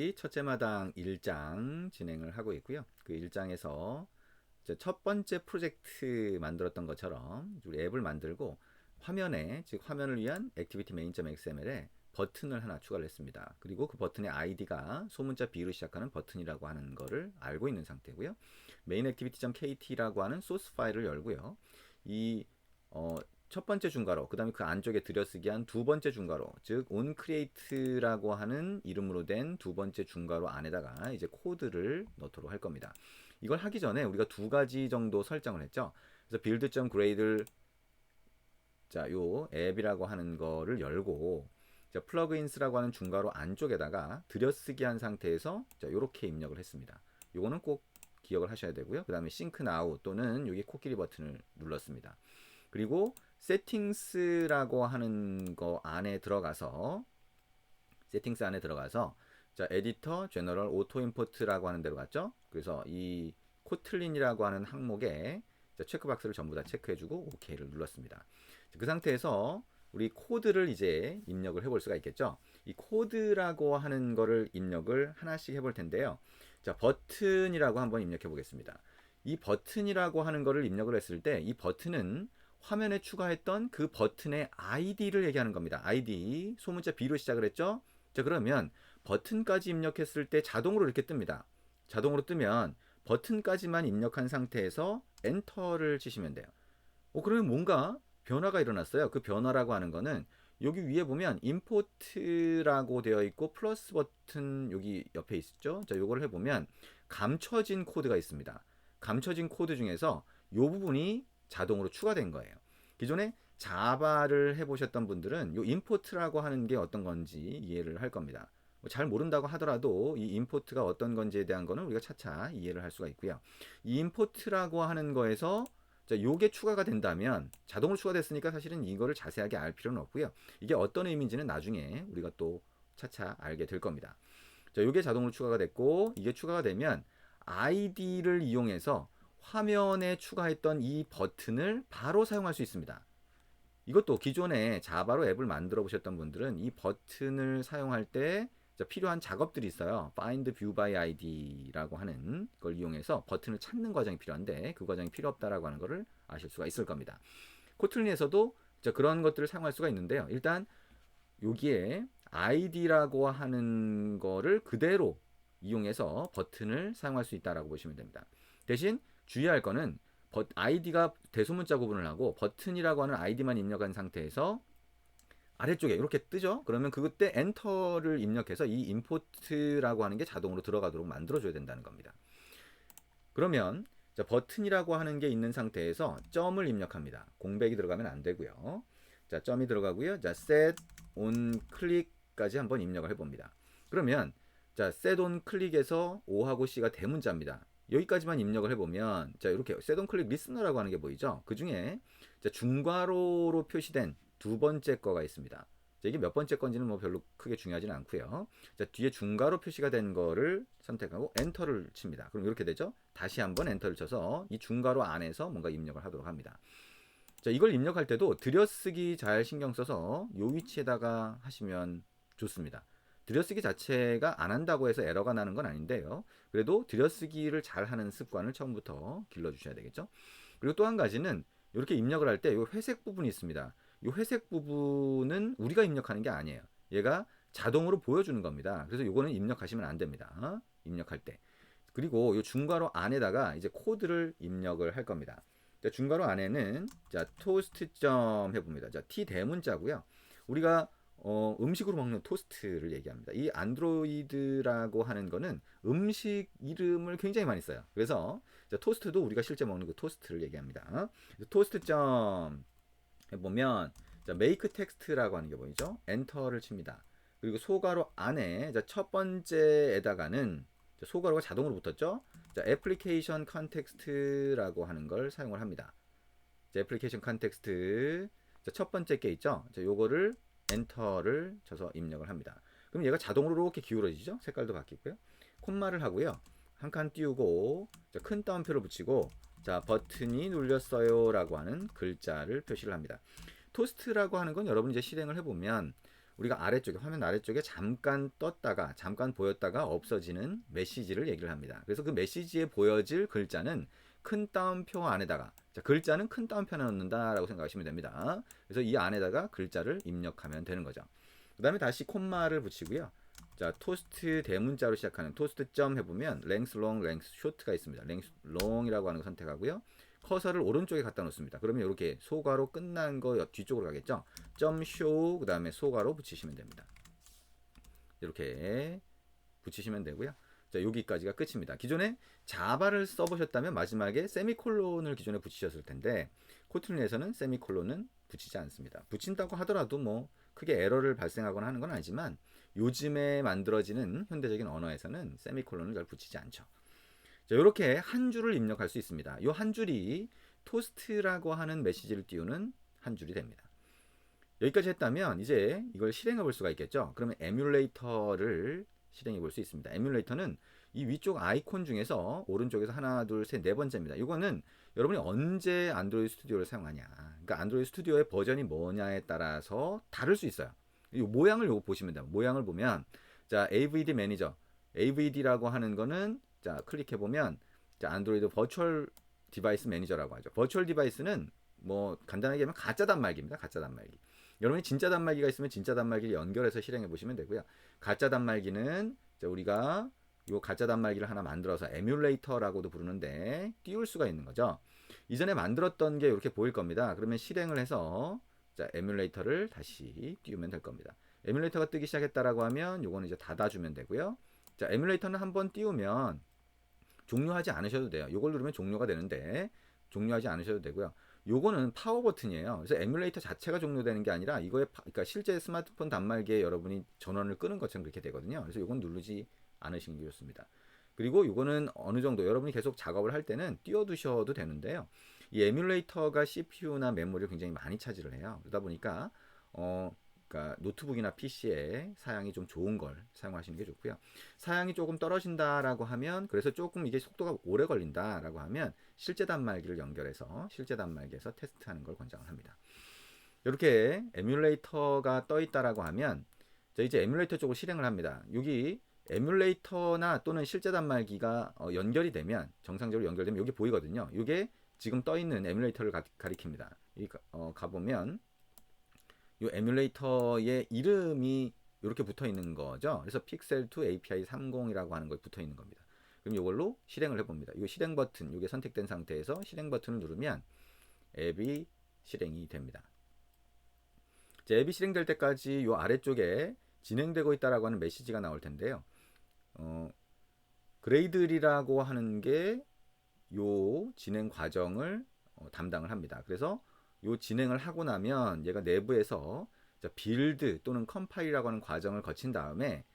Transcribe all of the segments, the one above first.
저희 첫째 마당 1장 진행을 하고 있고요. 그 1장에서 첫 번째 프로젝트 만들었던 것처럼 우리 앱을 만들고 화면에, 즉 화면을 위한 액티비티 main.xml에 버튼을 하나 추가를 했습니다. 그리고 그 버튼의 아이디가 소문자 B로 시작하는 버튼이라고 하는 거를 알고 있는 상태고요. main.activity.kt라고 하는 소스 파일을 열고요. 이 첫 번째 중괄호, 그 다음에 그 안쪽에 들여쓰기 한 두 번째 중괄호, 즉 onCreate라고 하는 이름으로 된 두 번째 중괄호 안에다가 이제 코드를 넣도록 할 겁니다. 이걸 하기 전에 우리가 두 가지 정도 설정을 했죠. 그래서 build.grade를 요 앱이라고 하는 거를 열고 플러그인스라고 하는 중괄호 안쪽에다가 들여쓰기 한 상태에서 요렇게 입력을 했습니다. 요거는 꼭 기억을 하셔야 되고요. 그 다음에 sync now 또는 여기 코끼리 버튼을 눌렀습니다. 그리고 세팅스라고 하는 거 안에 들어가서 세팅스 안에 들어가서 에디터 제너럴 오토 임포트라고 하는 데로 갔죠. 그래서 이 코틀린이라고 하는 항목에 체크박스를 전부 다 체크해주고 OK를 눌렀습니다. 그 상태에서 우리 코드를 이제 입력을 해볼 수가 있겠죠. 이 코드라고 하는 거를 입력을 하나씩 해볼 텐데요. 자, 버튼이라고 한번 입력해 보겠습니다. 이 버튼이라고 하는 거를 입력을 했을 때 이 버튼은 화면에 추가했던 그 버튼의 아이디를 얘기하는 겁니다. 아이디 소문자 B로 시작을 했죠. 자, 그러면 버튼까지 입력했을 때 자동으로 이렇게 뜹니다. 자동으로 뜨면 버튼까지만 입력한 상태에서 엔터를 치시면 돼요. 그러면 뭔가 변화가 일어났어요. 그 변화라고 하는 거는 여기 위에 보면 임포트라고 되어 있고 플러스 버튼 여기 옆에 있죠. 자, 요거를 해보면 감춰진 코드가 있습니다. 감춰진 코드 중에서 요 부분이 자동으로 추가된 거예요. 기존에 자바를 해보셨던 분들은 요 임포트라고 하는 게 어떤 건지 이해를 할 겁니다. 잘 모른다고 하더라도 이 임포트가 어떤 건지에 대한 거는 우리가 차차 이해를 할 수가 있고요. 이 임포트라고 하는 거에서 요게 추가가 된다면 자동으로 추가됐으니까 사실은 이거를 자세하게 알 필요는 없고요. 이게 어떤 의미인지는 나중에 우리가 또 차차 알게 될 겁니다. 자, 요게 자동으로 추가가 됐고 이게 추가가 되면 아이디를 이용해서 화면에 추가했던 이 버튼을 바로 사용할 수 있습니다. 이것도 기존에 자바로 앱을 만들어 보셨던 분들은 이 버튼을 사용할 때 필요한 작업들이 있어요. find view by id라고 하는 걸 이용해서 버튼을 찾는 과정이 필요한데 그 과정이 필요 없다라고 하는 것을 아실 수가 있을 겁니다. 코틀린에서도 그런 것들을 사용할 수가 있는데요. 일단 여기에 id라고 하는 거를 그대로 이용해서 버튼을 사용할 수 있다라고 보시면 됩니다. 대신 주의할 거는 id가 대소문자 구분을 하고 버튼이라고 하는 id만 입력한 상태에서 아래쪽에 이렇게 뜨죠. 그러면 그때 엔터를 입력해서 이 임포트라고 하는 게 자동으로 들어가도록 만들어줘야 된다는 겁니다. 그러면 버튼이라고 하는 게 있는 상태에서 점을 입력합니다. 공백이 들어가면 안 되고요. 자, 점이 들어가고요. 자, set on click까지 한번 입력을 해봅니다. 그러면 자, set on click에서 O하고 C가 대문자입니다. 여기까지만 입력을 해보면 자, 이렇게 set on click listener라고 하는 게 보이죠? 그 중에 중괄호로 표시된 두 번째 거가 있습니다. 자, 이게 몇 번째 건지는 뭐 별로 크게 중요하지는 않고요. 자, 뒤에 중괄호 표시가 된 거를 선택하고 엔터를 칩니다. 그럼 이렇게 되죠. 다시 한번 엔터를 쳐서 이 중괄호 안에서 뭔가 입력을 하도록 합니다. 자, 이걸 입력할 때도 들여쓰기 잘 신경 써서 요 위치에다가 하시면 좋습니다. 들여쓰기 자체가 안 한다고 해서 에러가 나는 건 아닌데요. 그래도 들여쓰기를 잘 하는 습관을 처음부터 길러주셔야 되겠죠. 그리고 또 한 가지는 이렇게 입력을 할 때 이 회색 부분이 있습니다. 이 회색 부분은 우리가 입력하는 게 아니에요. 얘가 자동으로 보여주는 겁니다. 그래서 요거는 입력하시면 안 됩니다. 입력할 때. 그리고 이 중괄호 안에다가 이제 코드를 입력을 할 겁니다. 자, 중괄호 안에는 자, 토스트점 해봅니다. 자, T 대문자고요. 우리가 음식으로 먹는 토스트를 얘기합니다. 이 안드로이드라고 하는 거는 음식 이름을 굉장히 많이 써요. 그래서 자, 토스트도 우리가 실제 먹는 그 토스트를 얘기합니다. 토스트점 해보면 자, make text라고 하는 게 보이죠? 엔터를 칩니다. 그리고 소괄호 안에 자, 첫 번째에다가는 자, 소괄호가 자동으로 붙었죠? 자, application context라고 하는 걸 사용을 합니다. 자, application context 자, 첫 번째 게 있죠? 자, 요거를 엔터를 쳐서 입력을 합니다. 그럼 얘가 자동으로 이렇게 기울어지죠? 색깔도 바뀌고요. 콤마를 하고요. 한 칸 띄우고 자, 큰 따옴표를 붙이고 자, 버튼이 눌렸어요 라고 하는 글자를 표시를 합니다. 토스트라고 하는 건 여러분이 이제 실행을 해보면 우리가 아래쪽에 화면 아래쪽에 잠깐 떴다가 잠깐 보였다가 없어지는 메시지를 얘기를 합니다. 그래서 그 메시지에 보여질 글자는 큰 따옴표 안에다가 자, 글자는 큰 따옴표 안에 넣는다라고 생각하시면 됩니다. 그래서 이 안에다가 글자를 입력하면 되는 거죠. 그 다음에 다시 콤마를 붙이고요. 자, 토스트 대문자로 시작하는 토스트 점 해보면 랭스 롱, 랭스 쇼트가 있습니다. 랭스 롱이라고 하는 거 선택하고요. 커서를 오른쪽에 갖다 놓습니다. 그러면 이렇게 소괄호 끝난 거 뒤쪽으로 가겠죠. 점 쇼, 그 다음에 소괄호 붙이시면 됩니다. 이렇게 붙이시면 되고요. 자, 여기까지가 끝입니다. 기존에 자바를 써보셨다면 마지막에 세미콜론을 기존에 붙이셨을 텐데 코틀린에서는 세미콜론은 붙이지 않습니다. 붙인다고 하더라도 뭐 크게 에러를 발생하거나 하는 건 아니지만 요즘에 만들어지는 현대적인 언어에서는 세미콜론을 잘 붙이지 않죠. 자, 이렇게 한 줄을 입력할 수 있습니다. 이 한 줄이 토스트라고 하는 메시지를 띄우는 한 줄이 됩니다. 여기까지 했다면 이제 이걸 실행해 볼 수가 있겠죠. 그러면 에뮬레이터를 실행해 볼 수 있습니다. 에뮬레이터는 이 위쪽 아이콘 중에서 오른쪽에서 하나, 둘, 셋, 네 번째입니다. 이거는 여러분이 언제 안드로이드 스튜디오를 사용하냐, 그러니까 안드로이드 스튜디오의 버전이 뭐냐에 따라서 다를 수 있어요. 이 모양을 요거 보시면 돼요. 모양을 보면 자, AVD 매니저, AVD라고 하는 거는 자, 클릭해 보면 자, 안드로이드 버추얼 디바이스 매니저라고 하죠. 버추얼 디바이스는 뭐 간단하게 하면 가짜 단말기입니다. 가짜 단말기. 여러분이 진짜 단말기가 있으면 진짜 단말기를 연결해서 실행해 보시면 되고요. 가짜 단말기는 우리가 요 가짜 단말기를 하나 만들어서 에뮬레이터라고도 부르는데 띄울 수가 있는 거죠. 이전에 만들었던 게 이렇게 보일 겁니다. 그러면 실행을 해서 자, 에뮬레이터를 다시 띄우면 될 겁니다. 에뮬레이터가 뜨기 시작했다라고 하면 요거는 이제 닫아주면 되고요. 자, 에뮬레이터는 한번 띄우면 종료하지 않으셔도 돼요. 요걸 누르면 종료가 되는데 종료하지 않으셔도 되고요. 요거는 파워 버튼이에요. 그래서 에뮬레이터 자체가 종료되는 게 아니라 이거에 그러니까 실제 스마트폰 단말기에 여러분이 전원을 끄는 것처럼 그렇게 되거든요. 그래서 요건 누르지 않으시는 게 좋습니다. 그리고 요거는 어느 정도 여러분이 계속 작업을 할 때는 띄워두셔도 되는데요. 이 에뮬레이터가 CPU나 메모리를 굉장히 많이 차지를 해요. 그러다 보니까 그러니까 노트북이나 PC에 사양이 좀 좋은 걸 사용하시는 게 좋고요. 사양이 조금 떨어진다라고 하면 그래서 조금 이게 속도가 오래 걸린다라고 하면 실제 단말기를 연결해서 실제 단말기에서 테스트하는 걸 권장을 합니다. 이렇게 에뮬레이터가 떠 있다라고 하면 자, 이제 에뮬레이터 쪽으로 실행을 합니다. 여기 에뮬레이터나 또는 실제 단말기가 연결이 되면 정상적으로 연결되면 여기 보이거든요. 이게 지금 떠 있는 에뮬레이터를 가리킵니다. 가보면 이 에뮬레이터의 이름이 이렇게 붙어 있는 거죠. 그래서 픽셀2 API 30이라고 하는 것이 붙어 있는 겁니다. 그럼 이걸로 실행을 해봅니다. 이 실행 버튼, 이게 선택된 상태에서 실행 버튼을 누르면 앱이 실행이 됩니다. 앱이 실행될 때까지 이 아래쪽에 진행되고 있다라고 하는 메시지가 나올 텐데요. 그레이들이라고 하는 게 요 진행 과정을 담당을 합니다. 그래서 요 진행을 하고 나면 얘가 내부에서 빌드 또는 컴파일이라고 하는 과정을 거친 다음에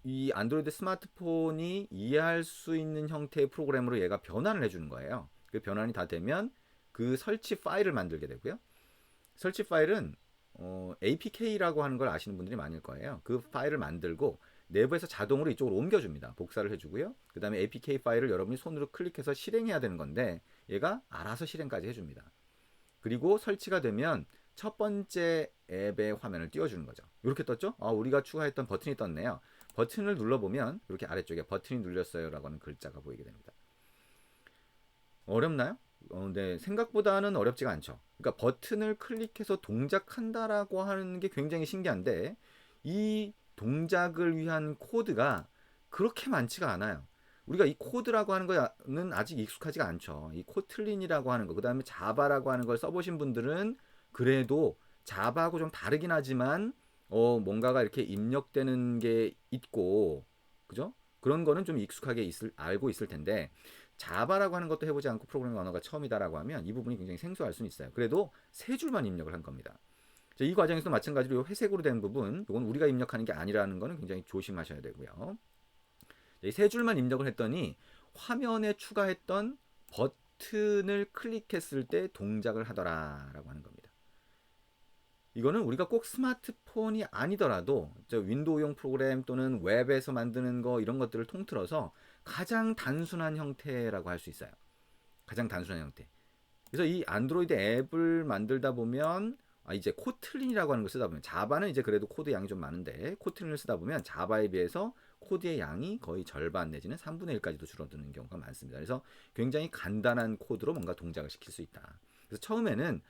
이 안드로이드 스마트폰이 이해할 수 있는 형태의 프로그램으로 얘가 변환을 해주는 거예요. 그 변환이 다 되면 그 설치 파일을 만들게 되고요. 설치 파일은 APK라고 하는 걸 아시는 분들이 많을 거예요. 그 파일을 만들고 내부에서 자동으로 이쪽으로 옮겨줍니다. 복사를 해주고요. 그 다음에 APK 파일을 여러분이 손으로 클릭해서 실행해야 되는 건데 얘가 알아서 실행까지 해줍니다. 그리고 설치가 되면 첫 번째 앱의 화면을 띄워주는 거죠. 이렇게 떴죠? 우리가 추가했던 버튼이 떴네요. 버튼을 눌러보면 이렇게 아래쪽에 버튼이 눌렸어요 라고 하는 글자가 보이게 됩니다. 어렵나요? 네, 생각보다는 어렵지가 않죠. 그러니까 버튼을 클릭해서 동작한다라고 하는 게 굉장히 신기한데 이 동작을 위한 코드가 그렇게 많지가 않아요. 우리가 이 코드라고 하는 거는 아직 익숙하지가 않죠. 이 코틀린이라고 하는 거, 그 다음에 자바라고 하는 걸 써보신 분들은 그래도 자바하고 좀 다르긴 하지만 뭔가가 이렇게 입력되는 게 있고, 그죠? 그런 거는 좀 익숙하게 알고 있을 텐데 자바라고 하는 것도 해보지 않고 프로그래밍 언어가 처음이다라고 하면 이 부분이 굉장히 생소할 수는 있어요. 그래도 세 줄만 입력을 한 겁니다. 이 과정에서도 마찬가지로 회색으로 된 부분, 이건 우리가 입력하는 게 아니라는 거는 굉장히 조심하셔야 되고요. 이 세 줄만 입력을 했더니 화면에 추가했던 버튼을 클릭했을 때 동작을 하더라라고 하는 겁니다. 이거는 우리가 꼭 스마트폰이 아니더라도 윈도우용 프로그램 또는 웹에서 만드는 거 이런 것들을 통틀어서 가장 단순한 형태라고 할 수 있어요. 가장 단순한 형태. 그래서 이 안드로이드 앱을 만들다 보면 이제 코틀린이라고 하는 걸 쓰다 보면 자바는 이제 그래도 코드 양이 좀 많은데 코틀린을 쓰다 보면 자바에 비해서 코드의 양이 거의 절반 내지는 3분의 1까지도 줄어드는 경우가 많습니다. 그래서 굉장히 간단한 코드로 뭔가 동작을 시킬 수 있다. 그래서 처음에는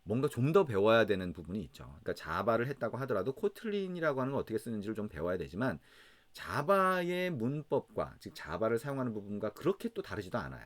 뭔가 좀 더 배워야 되는 부분이 있죠. 그러니까 자바를 했다고 하더라도 코틀린이라고 하는 걸 어떻게 쓰는지를 좀 배워야 되지만 자바의 문법과 즉 자바를 사용하는 부분과 그렇게 또 다르지도 않아요.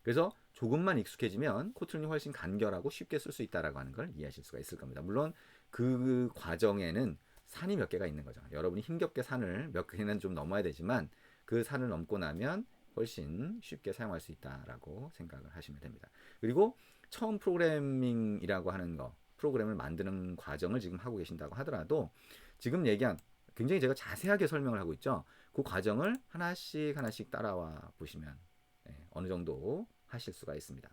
그래서 조금만 익숙해지면 코틀린이 훨씬 간결하고 쉽게 쓸 수 있다라고 하는 걸 이해하실 수가 있을 겁니다. 물론 그 과정에는 산이 몇 개가 있는 거죠. 여러분이 힘겹게 산을 몇 개는 좀 넘어야 되지만 그 산을 넘고 나면 훨씬 쉽게 사용할 수 있다라고 생각을 하시면 됩니다. 그리고 처음 프로그래밍이라고 하는 거, 프로그램을 만드는 과정을 지금 하고 계신다고 하더라도 지금 얘기한 굉장히 제가 자세하게 설명을 하고 있죠. 그 과정을 하나씩 하나씩 따라와 보시면 어느 정도 하실 수가 있습니다.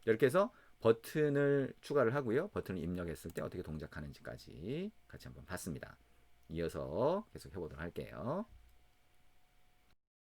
이렇게 해서 버튼을 추가를 하고요. 버튼을 입력했을 때 어떻게 동작하는지까지 같이 한번 봤습니다. 이어서 계속 해보도록 할게요.